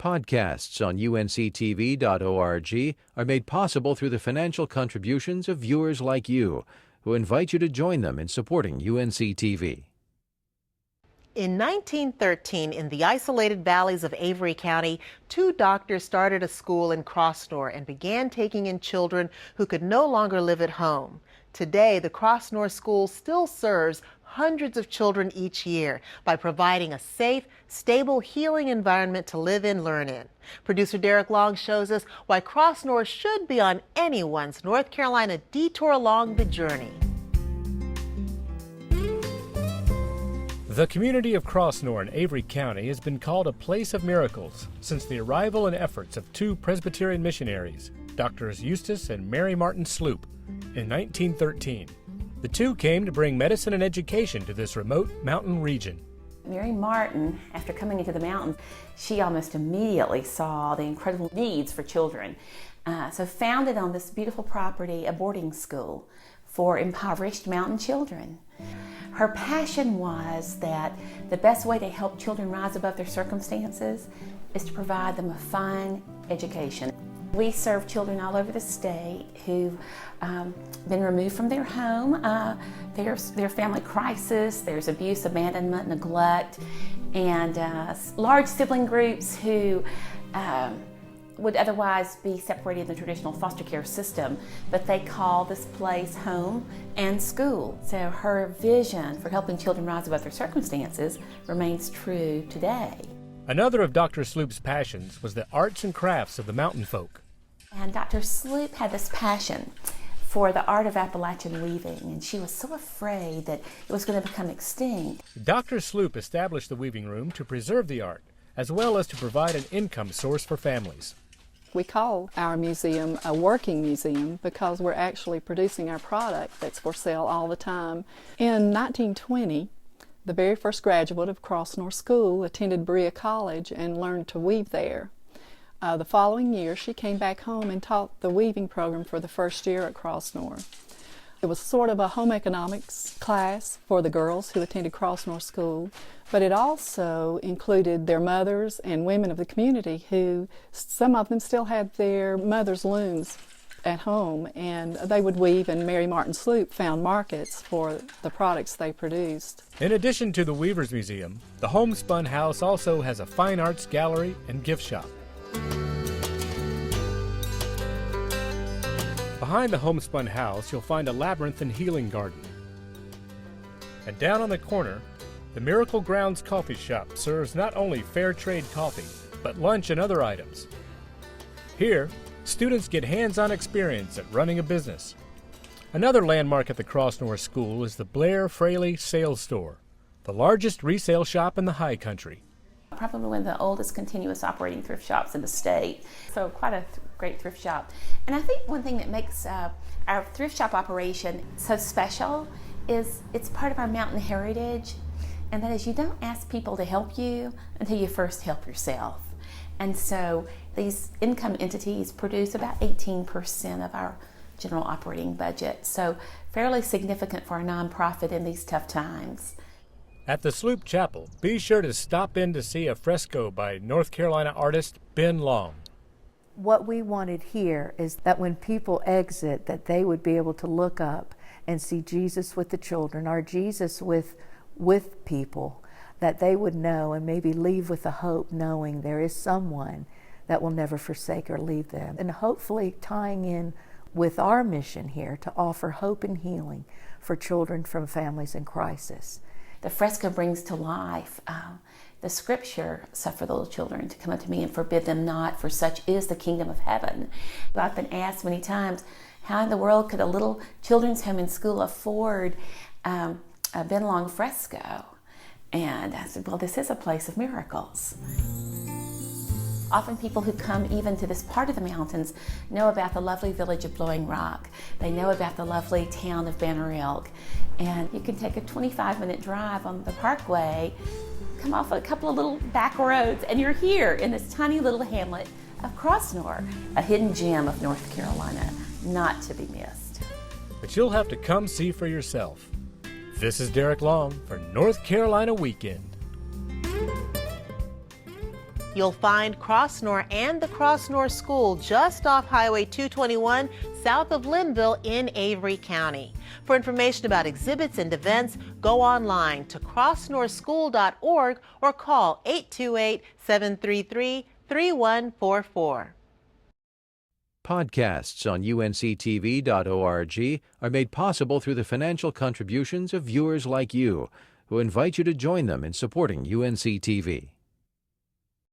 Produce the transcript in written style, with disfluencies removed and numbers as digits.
Podcasts on UNC-TV.org are made possible through the financial contributions of viewers like you, who invite you to join them in supporting UNC-TV. In 1913, in the isolated valleys of Avery County, two doctors started a school in Crossnore and began taking in children who could no longer live at home. Today, the Crossnore School still serves hundreds of children each year by providing a safe, stable, healing environment to live and learn in. Producer Derek Long shows us why Crossnore should be on anyone's North Carolina detour along the journey. The community of Crossnore in Avery County has been called a place of miracles since the arrival and efforts of two Presbyterian missionaries, Drs. Eustace and Mary Martin Sloop, in 1913. The two came to bring medicine and education to this remote mountain region. Mary Martin, after coming into the mountains, she almost immediately saw the incredible needs for children. So founded on this beautiful property a boarding school for impoverished mountain children. Her passion was that the best way to help children rise above their circumstances is to provide them a fine education. We serve children all over the state who've been removed from their home. There's family crisis, there's abuse, abandonment, neglect, and large sibling groups who would otherwise be separated in the traditional foster care system, but they call this place home and school. So her vision for helping children rise above their circumstances remains true today. Another of Dr. Sloop's passions was the arts and crafts of the mountain folk. And Dr. Sloop had this passion for the art of Appalachian weaving, and she was so afraid that it was going to become extinct. Dr. Sloop established the weaving room to preserve the art, as well as to provide an income source for families. We call our museum a working museum because we're actually producing our product that's for sale all the time. In 1920, the very first graduate of Crossnore School attended Berea College and learned to weave there. The following year, she came back home and taught the weaving program for the first year at Crossnore. It was sort of a home economics class for the girls who attended Crossnore School, but it also included their mothers and women of the community who, some of them still had their mother's looms at home, and they would weave, and Mary Martin Sloop found markets for the products they produced. In addition to the Weavers Museum, the Homespun House also has a fine arts gallery and gift shop. Behind the Homespun House, you'll find a labyrinth and healing garden. And down on the corner, the Miracle Grounds Coffee Shop serves not only fair trade coffee, but lunch and other items. Here, students get hands-on experience at running a business. Another landmark at the Crossnore School is the Blair Fraley Sales Store, the largest resale shop in the high country. Probably one of the oldest continuous operating thrift shops in the state. So quite a great thrift shop. And I think one thing that makes our thrift shop operation so special is it's part of our mountain heritage, and that is you don't ask people to help you until you first help yourself. And so these income entities produce about 18% of our general operating budget, so fairly significant for a nonprofit in these tough times. At the Sloop Chapel, be sure to stop in to see a fresco by North Carolina artist Ben Long. What we wanted here is that when people exit, that they would be able to look up and see Jesus with the children, or Jesus with people, that they would know and maybe leave with the hope knowing there is someone that will never forsake or leave them. And hopefully tying in with our mission here to offer hope and healing for children from families in crisis. The fresco brings to life the scripture, suffer the little children to come unto me and forbid them not, for such is the kingdom of heaven. I've been asked many times, how in the world could a little children's home and school afford a Ben Long fresco? And I said, well, this is a place of miracles. Often people who come even to this part of the mountains know about the lovely village of Blowing Rock. They know about the lovely town of Banner Elk. And you can take a 25-minute drive on the parkway, come off a couple of little back roads, and you're here in this tiny little hamlet of Crossnore, a hidden gem of North Carolina, not to be missed. But you'll have to come see for yourself. This is Derek Long for North Carolina Weekend. You'll find Crossnore and the Crossnore School just off Highway 221 south of Linville in Avery County. For information about exhibits and events, go online to crossnoreschool.org or call 828-733-3144. Podcasts on UNC-TV.org are made possible through the financial contributions of viewers like you, who invite you to join them in supporting UNC-TV.